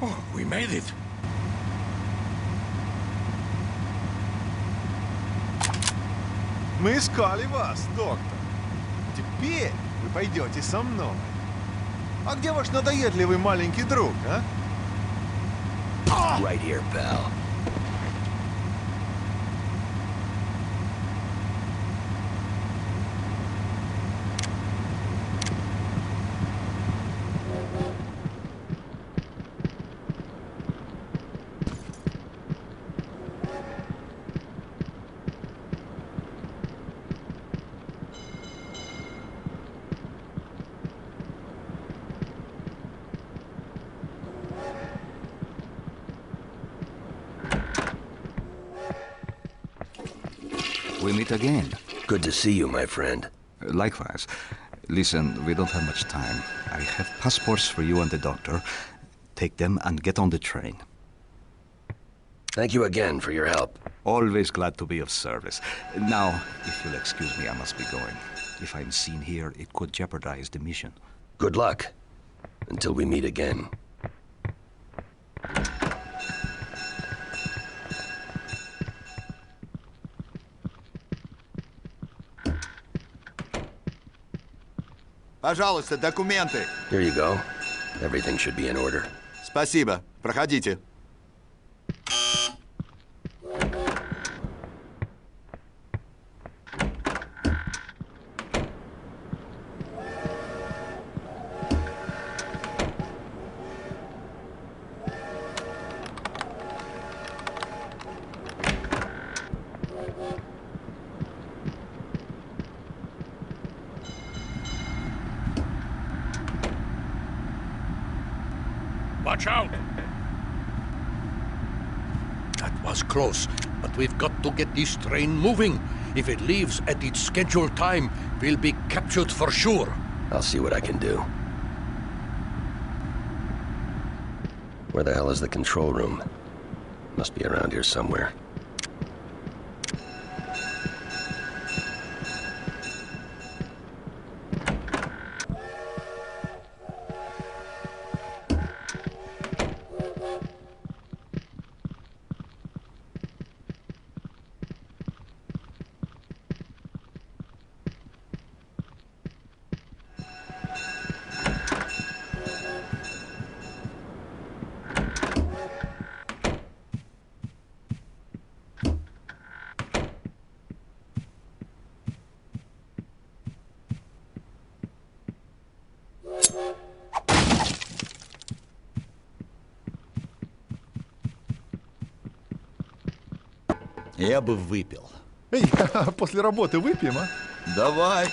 Oh, we made it. Мы искали вас, доктор. Теперь вы пойдете со мной. А где ваш надоедливый маленький друг, а? Right here, pal. We meet again. Good to see you, my friend. Likewise. Listen, we don't have much time. I have passports for you and the doctor. Take them and get on the train. Thank you again for your help. Always glad to be of service. Now, if you'll excuse me, I must be going. If I'm seen here, it could jeopardize the mission. Good luck. Until we meet again. Пожалуйста, документы. Here you go. Everything should be in order. Спасибо. Проходите. Watch out! That was close, but we've got to get this train moving. If it leaves at its scheduled time, we'll be captured for sure. I'll see what I can do. Where the hell is the control room? Must be around here somewhere. Я бы выпил. Эй, после работы выпьем, а? Давай.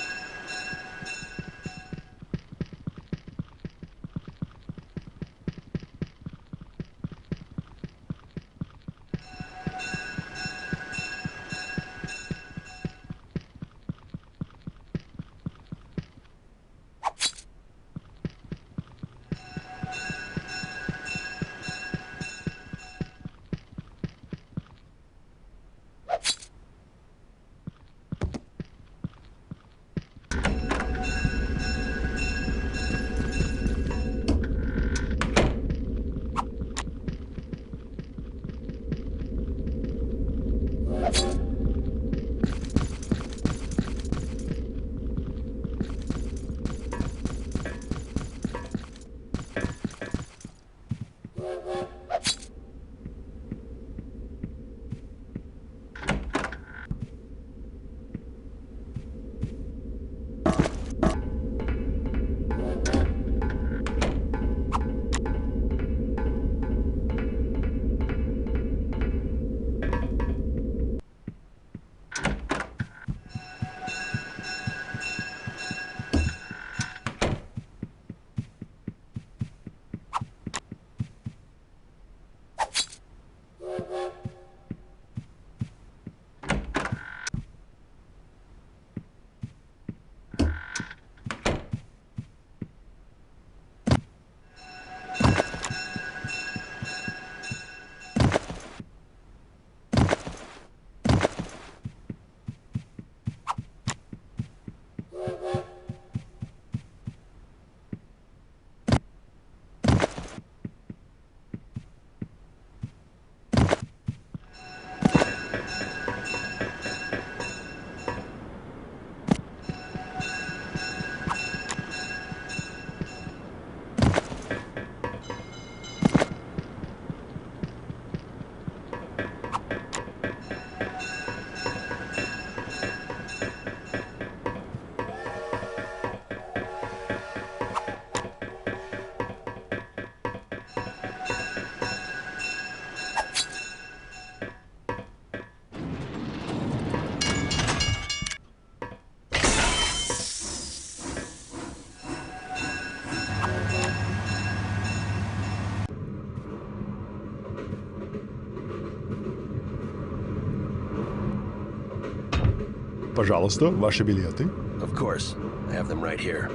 Пожалуйста, ваши билеты. Of course. I have them right here.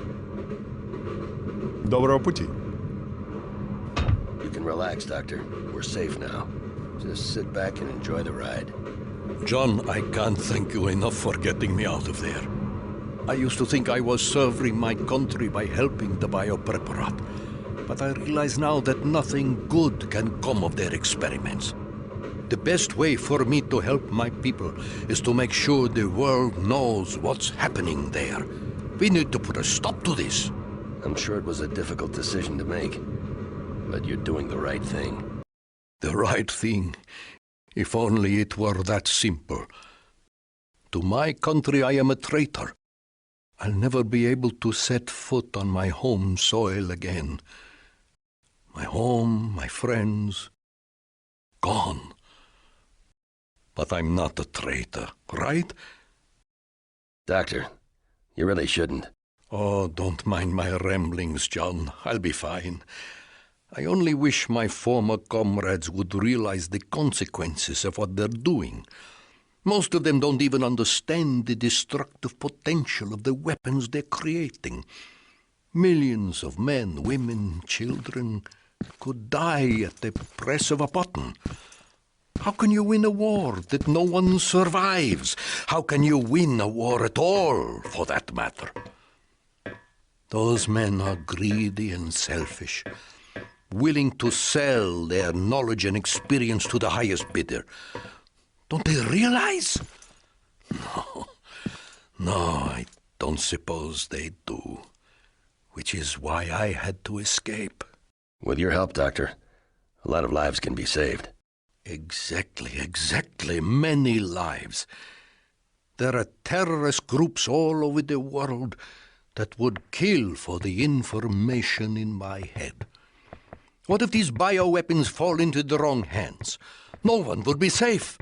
Доброго пути. You can relax, Doctor. We're safe now. Just sit back and enjoy the ride. John, I can't thank you enough for getting me out of there. I used to think I was serving my country by helping the biopreparat, but I realize now that nothing good can come of their experiments. The best way for me to help my people is to make sure the world knows what's happening there. We need to put a stop to this. I'm sure it was a difficult decision to make, but you're doing the right thing. The right thing, if only it were that simple. To my country I am a traitor. I'll never be able to set foot on my home soil again. My home, my friends, gone. But I'm not a traitor, right? Doctor, you really shouldn't. Oh, don't mind my ramblings, John. I'll be fine. I only wish my former comrades would realize the consequences of what they're doing. Most of them don't even understand the destructive potential of the weapons they're creating. Millions of men, women, children could die at the press of a button. How can you win a war that no one survives? How can you win a war at all, for that matter? Those men are greedy and selfish, willing to sell their knowledge and experience to the highest bidder. Don't they realize? No, I don't suppose they do, which is why I had to escape. With your help, Doctor, a lot of lives can be saved. Exactly. Many lives. There are terrorist groups all over the world that would kill for the information in my head. What if these bioweapons fall into the wrong hands? No one would be safe.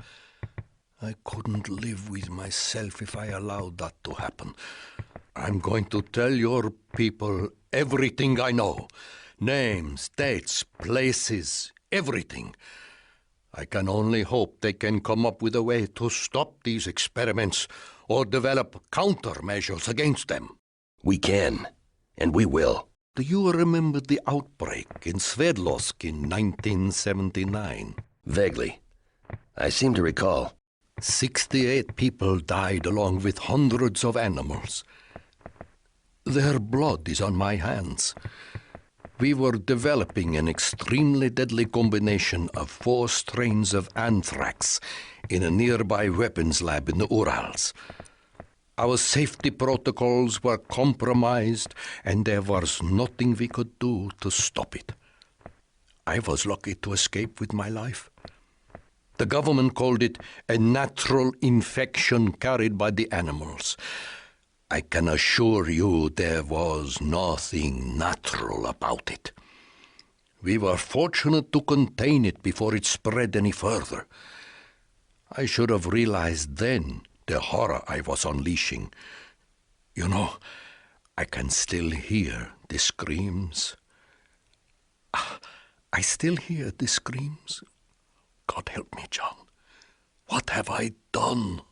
I couldn't live with myself if I allowed that to happen. I'm going to tell your people everything I know. Names, dates, places, everything. I can only hope they can come up with a way to stop these experiments or develop countermeasures against them. We can, and we will. Do you remember the outbreak in Sverdlovsk in 1979? Vaguely. I seem to recall. 68 people died along with hundreds of animals. Their blood is on my hands. We were developing an extremely deadly combination of 4 strains of anthrax in a nearby weapons lab in the Urals. Our safety protocols were compromised, and there was nothing we could do to stop it. I was lucky to escape with my life. The government called it a natural infection carried by the animals. I can assure you there was nothing natural about it. We were fortunate to contain it before it spread any further. I should have realized then the horror I was unleashing. You know, I can still hear the screams. I still hear the screams. God help me, John. What have I done?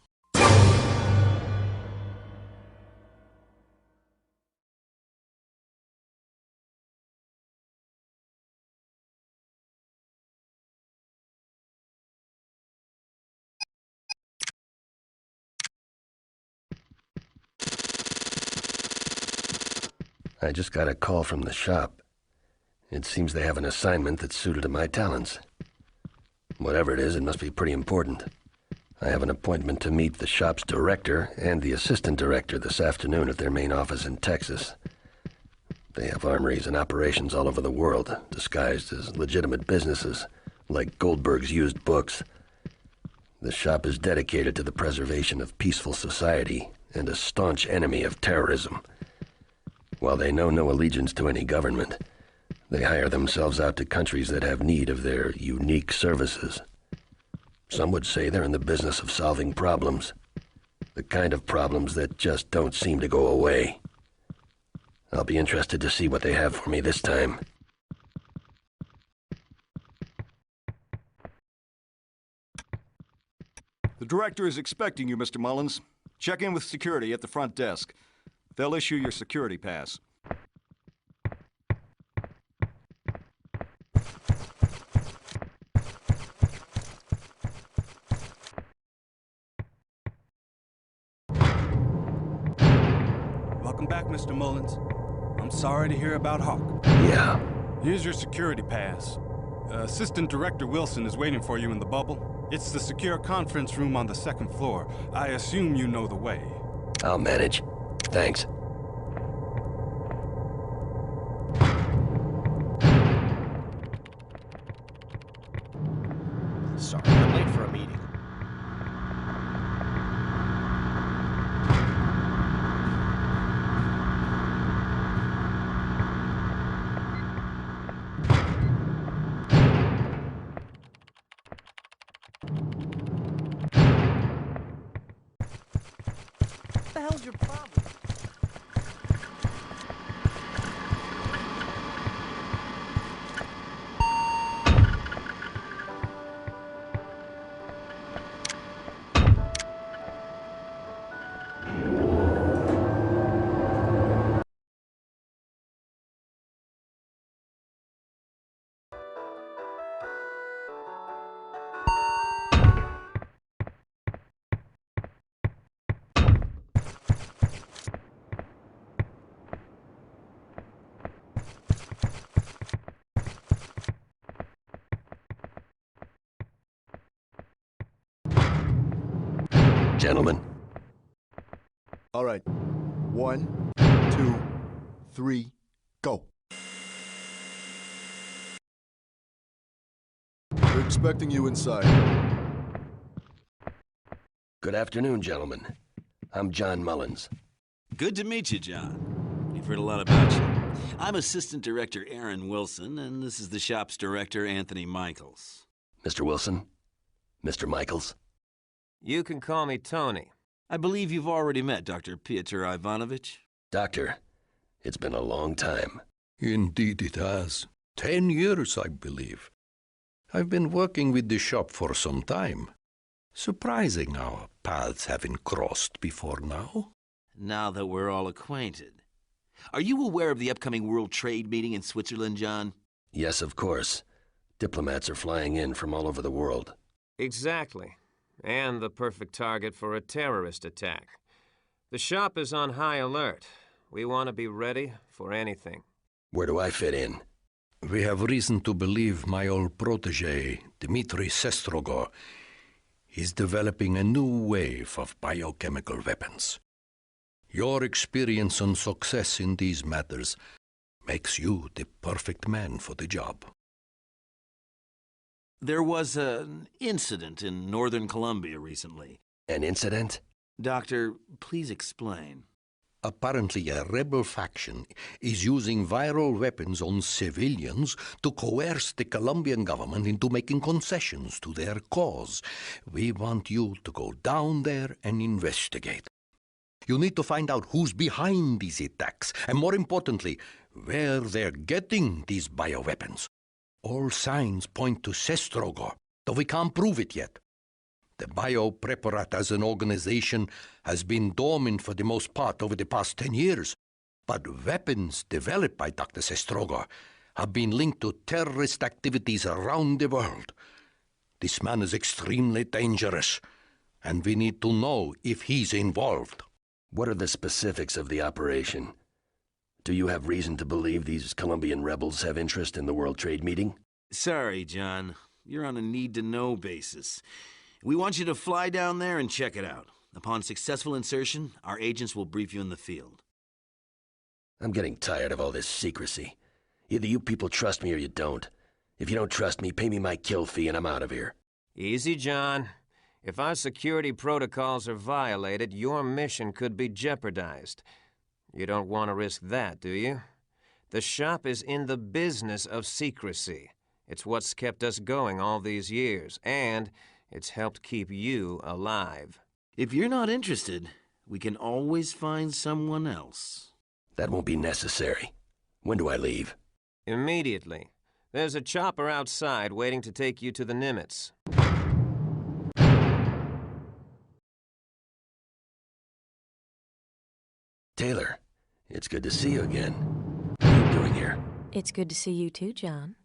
I just got a call from the shop. It seems they have an assignment that's suited to my talents. Whatever it is, it must be pretty important. I have an appointment to meet the shop's director and the assistant director this afternoon at their main office in Texas. They have armories and operations all over the world, disguised as legitimate businesses, like Goldberg's used books. The shop is dedicated to the preservation of peaceful society and a staunch enemy of terrorism. While they know no allegiance to any government, they hire themselves out to countries that have need of their unique services. Some would say they're in the business of solving problems, the kind of problems that just don't seem to go away. I'll be interested to see what they have for me this time. The director is expecting you, Mr. Mullins. Check in with security at the front desk. They'll issue your security pass. Welcome back, Mr. Mullins. I'm sorry to hear about Hawk. Yeah. Here's your security pass. Assistant Director Wilson is waiting for you in the bubble. It's the secure conference room on the second floor. I assume you know the way. I'll manage. Thanks. Sorry, I'm late for a meeting. What the hell's your problem? Gentlemen. All right. 1, 2, 3, go. They're expecting you inside. Good afternoon, gentlemen. I'm John Mullins. Good to meet you, John. We've heard a lot about you. I'm Assistant Director Aaron Wilson, and this is the shop's director, Anthony Michaels. Mr. Wilson? Mr. Michaels? You can call me Tony. I believe you've already met Dr. Pyotr Ivanovich. Doctor, it's been a long time. Indeed it has. 10 years, I believe. I've been working with the shop for some time. Surprising our paths haven't crossed before now. Now that we're all acquainted. Are you aware of the upcoming World Trade meeting in Switzerland, John? Yes, of course. Diplomats are flying in from all over the world. Exactly. And the perfect target for a terrorist attack. The shop is on high alert. We want to be ready for anything. Where do I fit in? We have reason to believe my old protege, Dmitry Sestrogor, is developing a new wave of biochemical weapons. Your experience and success in these matters makes you the perfect man for the job. There was an incident in northern Colombia recently. An incident? Doctor, please explain. Apparently, a rebel faction is using viral weapons on civilians to coerce the Colombian government into making concessions to their cause. We want you to go down there and investigate. You need to find out who's behind these attacks, and more importantly, where they're getting these bioweapons. All signs point to Sestrogor, though we can't prove it yet. The Biopreparat as an organization has been dormant for the most part over the past 10 years, but weapons developed by Dr. Sestrogor have been linked to terrorist activities around the world. This man is extremely dangerous, and we need to know if he's involved. What are the specifics of the operation? Do you have reason to believe these Colombian rebels have interest in the World Trade meeting? Sorry, John. You're on a need-to-know basis. We want you to fly down there and check it out. Upon successful insertion, our agents will brief you in the field. I'm getting tired of all this secrecy. Either you people trust me or you don't. If you don't trust me, pay me my kill fee and I'm out of here. Easy, John. If our security protocols are violated, your mission could be jeopardized. You don't want to risk that, do you? The shop is in the business of secrecy. It's what's kept us going all these years, and it's helped keep you alive. If you're not interested, we can always find someone else. That won't be necessary. When do I leave? Immediately. There's a chopper outside waiting to take you to the Nimitz. Taylor, it's good to see you again. What are you doing here? It's good to see you too, John.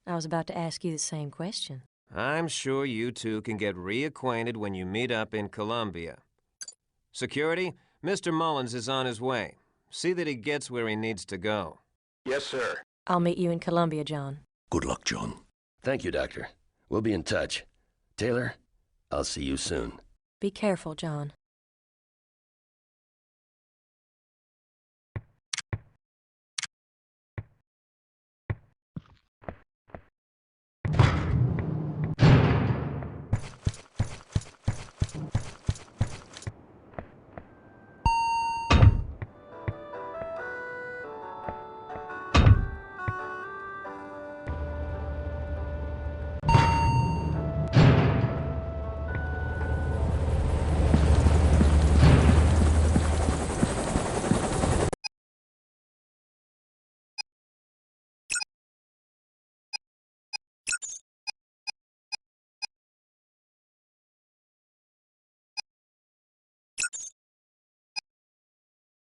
I was about to ask you the same question. I'm sure you two can get reacquainted when you meet up in Columbia. Security, Mr. Mullins is on his way. See that he gets where he needs to go. Yes, sir. I'll meet you in Columbia, John. Good luck, John. Thank you, Doctor. We'll be in touch. Taylor, I'll see you soon. Be careful, John.